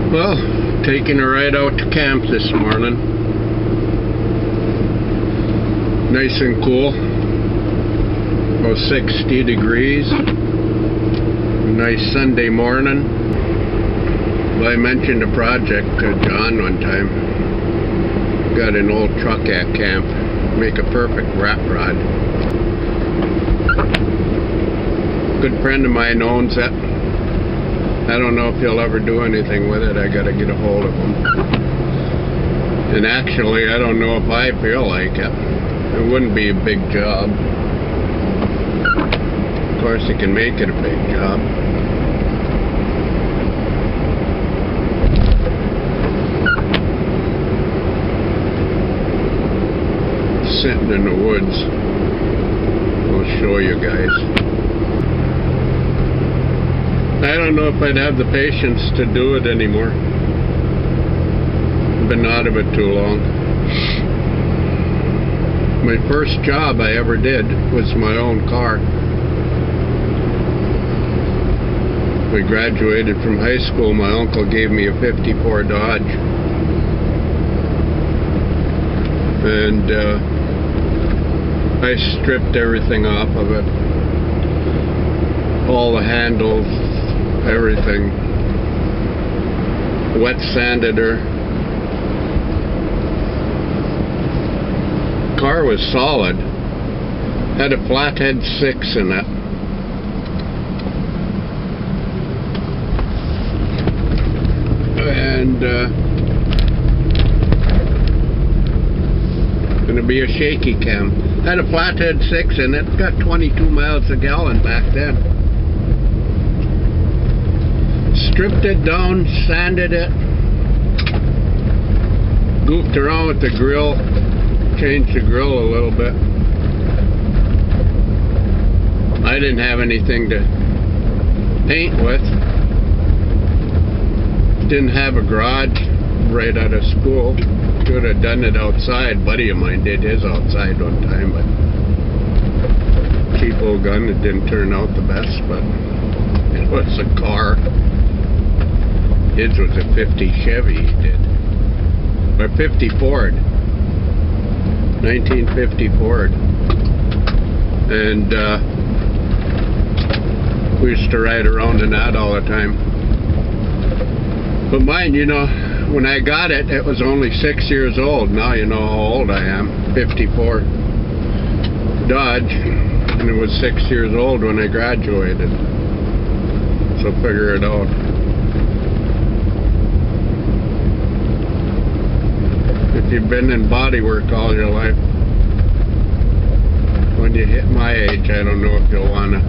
Well, taking a ride out to camp this morning. Nice and cool. About 60 degrees. Nice Sunday morning. Well, I mentioned a project to John one time. Got an old truck at camp. Make a perfect rat rod. Good friend of mine owns it. I don't know if he'll ever do anything with it. I gotta get a hold of him. And actually, I don't know if I feel like it. It wouldn't be a big job. Of course, he can make it a big job. Sitting in the woods. I'll show you guys. I don't know if I'd have the patience to do it anymore. I've been out of it too long. My first job I ever did was my own car. We graduated from high school. My uncle gave me a '54 Dodge. And I stripped everything off of it. All the handles, everything. Wet sanded her. Car was solid. Had a flathead 6 in it. And gonna be a shaky cam. Had a flathead 6 in it. Got 22 miles a gallon back then. Stripped it down, sanded it, goofed around with the grill, changed the grill a little bit. I didn't have anything to paint with. Didn't have a garage right out of school. Could have done it outside. A buddy of mine did his outside one time, but cheap old gun. It didn't turn out the best, but it was a car. His was a 50 Chevy he did. Or 50 Ford. 1950 Ford. And we used to ride around in that all the time. But mine, you know, when I got it, it was only 6 years old. Now you know how old I am. 54 Dodge. And it was 6 years old when I graduated. So figure it out. If you've been in body work all your life, when you hit my age, I don't know if you'll want to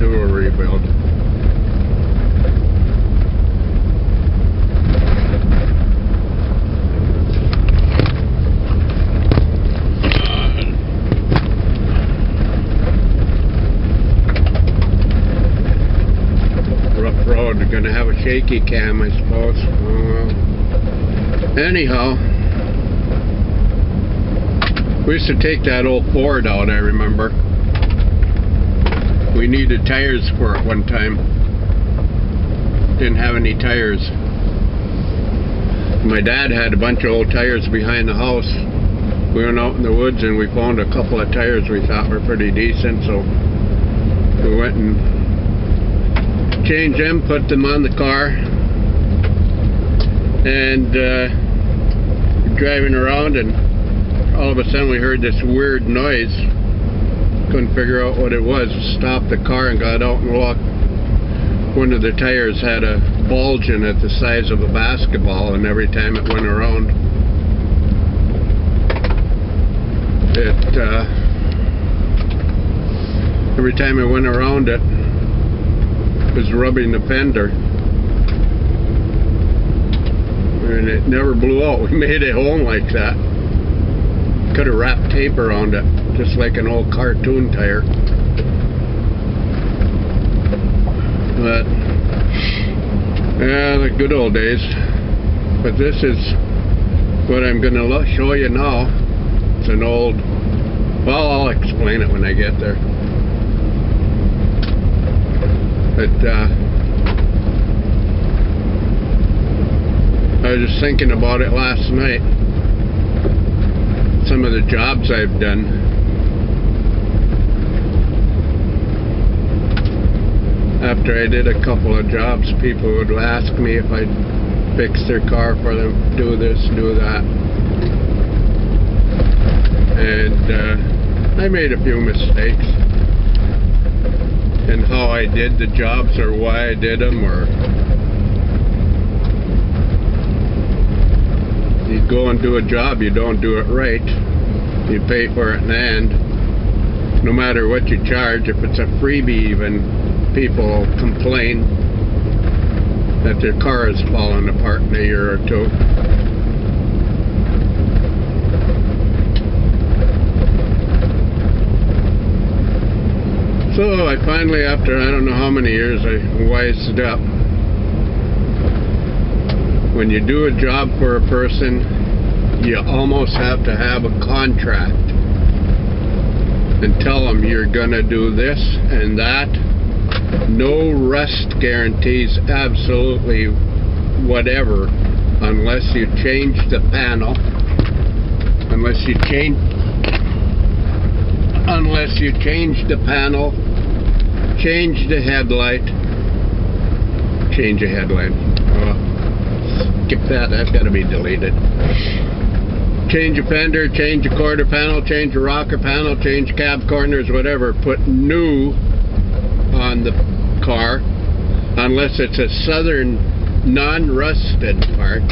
do a rebuild. Rough road. You're going to have a shaky cam, I suppose. Anyhow. We used to take that old Ford out, I remember. We needed tires for it one time. Didn't have any tires. My dad had a bunch of old tires behind the house. We went out in the woods and we found a couple of tires we thought were pretty decent, so we went and changed them, put them on the car, and driving around, and all of a sudden we heard this weird noise. Couldn't figure out what it was. Stopped the car and got out and walked. One of the tires had a bulge in it the size of a basketball, and every time it went around, every time it went around, it was rubbing the fender. And it never blew out. We made it home like that. Could have wrapped tape around it, just like an old cartoon tire. But, yeah, the good old days. But this is what I'm going to show you now. It's an old, well, I'll explain it when I get there. But, I was just thinking about it last night. Some of the jobs I've done. After I did a couple of jobs, people would ask me if I'd fix their car for them, do this, do that. And I made a few mistakes in how I did the jobs or why I did them, or you go and do a job, you don't do it right, you pay for it in the end. No matter what you charge, if it's a freebie even, people complain that their car is falling apart in a year or two. So I finally, after I don't know how many years, I wised up. When you do a job for a person, you almost have to have a contract and tell them you're gonna do this and that. No rust guarantees, absolutely whatever, unless you change the panel, unless you change the panel, change the headlight, change a headlight. Skip that, that's got to be deleted. Change a fender, change a quarter panel, change a rocker panel, change cab corners, whatever. Put new on the car, unless it's a southern non-rusted part.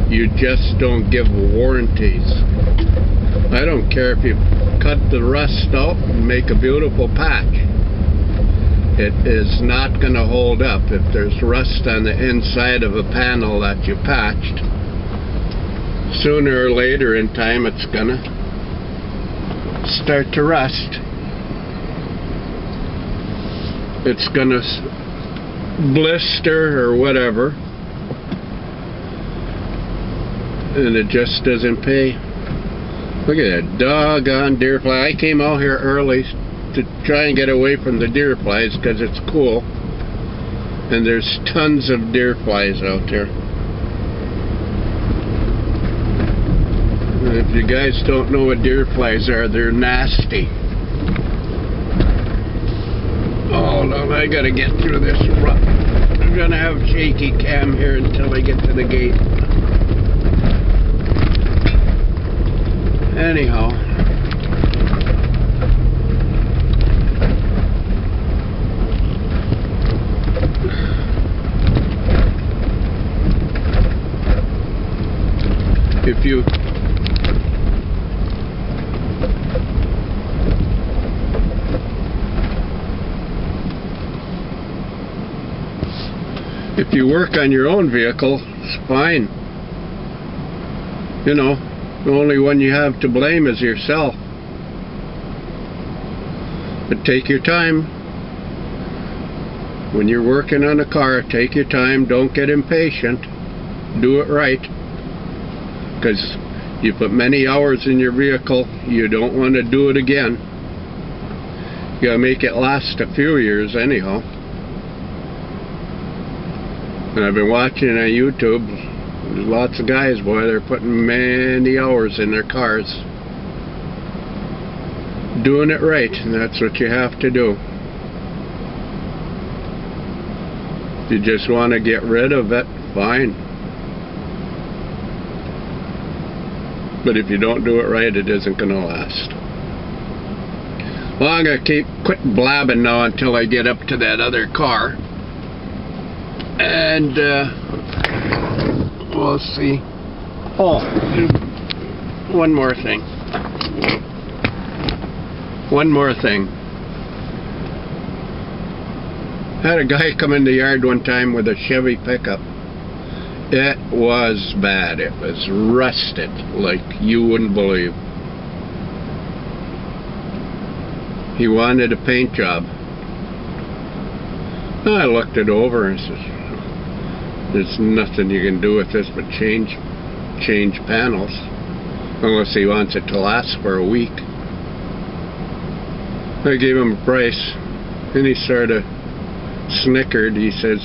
You just don't give warranties. I don't care if you cut the rust out and make a beautiful patch. It is not going to hold up. If there's rust on the inside of a panel that you patched, sooner or later in time it's going to start to rust. It's going to blister or whatever, and it just doesn't pay. Look at that doggone deer fly. I came out here early to try and get away from the deer flies because it's cool, and there's tons of deer flies out there. And if you guys don't know what deer flies are, they're nasty. Hold on, I gotta get through this rut. I'm gonna have shaky cam here until I get to the gate. Anyhow, if you work on your own vehicle, it's fine. You know, the only one you have to blame is yourself. But take your time. When you're working on a car, take your time. Don't get impatient. Do it right. Because you put many hours in your vehicle, you don't want to do it again. You gotta make it last a few years anyhow. And I've been watching on YouTube, there's lots of guys, boy, they're putting many hours in their cars. Doing it right, and that's what you have to do. If you just want to get rid of it, fine. But if you don't do it right, it isn't going to last. Well, I'm going to quit blabbing now until I get up to that other car. And we'll see. Oh, one more thing. One more thing. I had a guy come in the yard one time with a Chevy pickup. It was bad. It was rusted like you wouldn't believe. He wanted a paint job. I looked it over and said, there's nothing you can do with this but change panels, unless he wants it to last for a week. I gave him a price, and he sort of snickered. He says,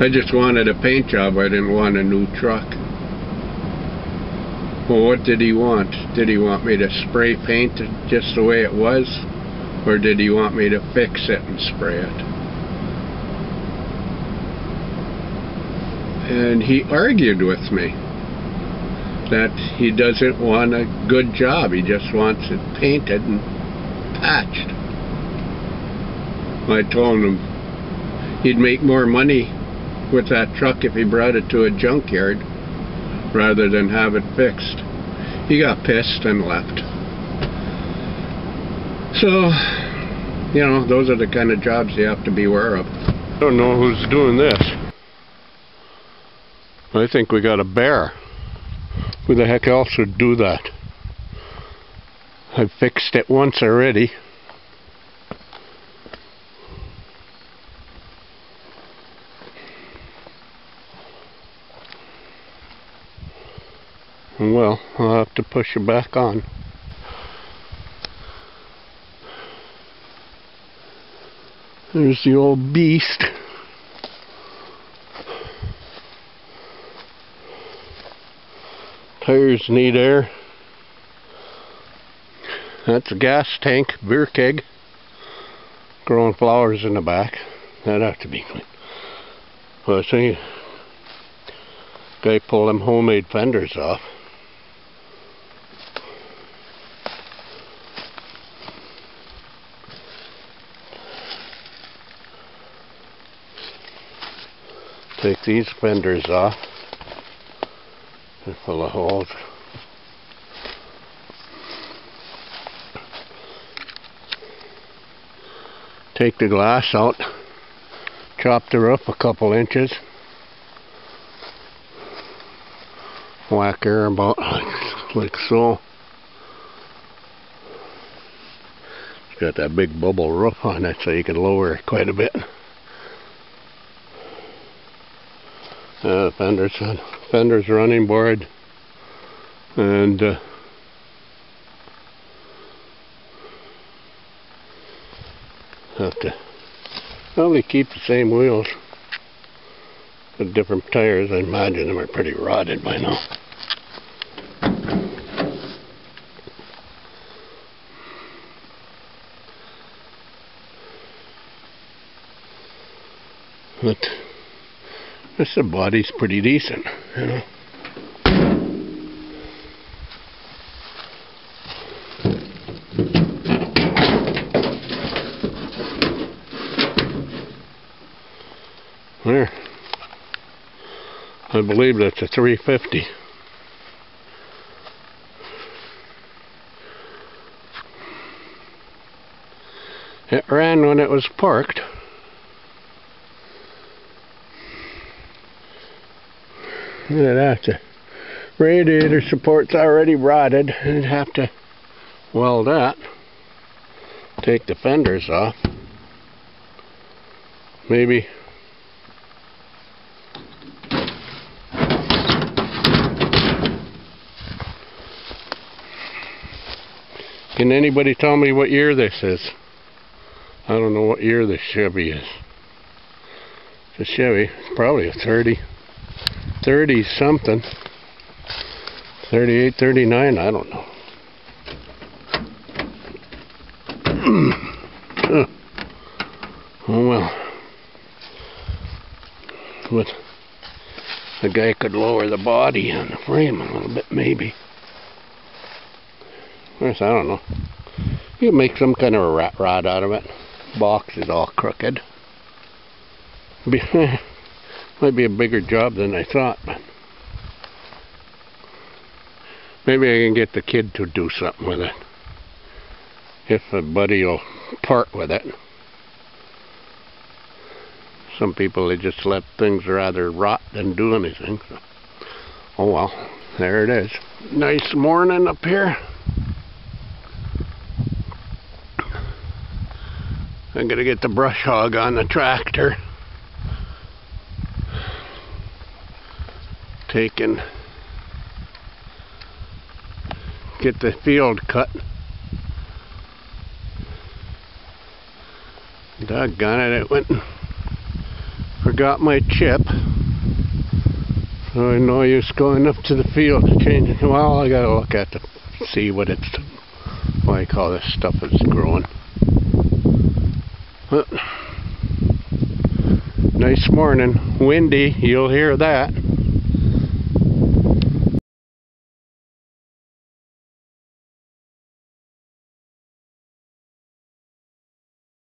I just wanted a paint job. I didn't want a new truck. Well, what did he want? Did he want me to spray paint it just the way it was? Or did he want me to fix it and spray it? And he argued with me that he doesn't want a good job. He just wants it painted and patched. I told him he'd make more money with that truck if he brought it to a junkyard rather than have it fixed. He got pissed and left. So, you know, those are the kind of jobs you have to be aware of. I don't know who's doing this. I think we got a bear. Who the heck else would do that? I fixed it once already. Well, I'll have to push it back on. There's the old beast. Tires need air. That's a gas tank, beer keg. Growing flowers in the back. That'd have to be clean. Well, I see guy pull them homemade fenders off. Take these fenders off. They're full of holes. Take the glass out. Chop the roof a couple inches. Whack air about like so. It's got that big bubble roof on it so you can lower it quite a bit. Fenders running board, and have to probably keep the same wheels with different tires. I imagine them are pretty rotted by now. But the body's pretty decent, you know. There. I believe that's a 350. It ran when it was parked. Look at that. The radiator support's already rotted. I'd have to weld that. Take the fenders off. Maybe can anybody tell me what year this is? I don't know what year this Chevy is. It's a Chevy. It's probably a 30 something. 38, 39, I don't know. Oh well. But the guy could lower the body on the frame a little bit, maybe. I don't know. You can make some kind of a rat rod out of it. Box is all crooked. Might be a bigger job than I thought, but maybe I can get the kid to do something with it. If a buddy will part with it. Some people, they just let things rather rot than do anything. So. Oh well, there it is. Nice morning up here. I'm gonna get the brush hog on the tractor. Get the field cut. Doggone it, it went Forgot my chip. So no use going up to the field to change it. Well, I gotta look at it, see what it's like, all this stuff is growing. Nice morning, windy, you'll hear that.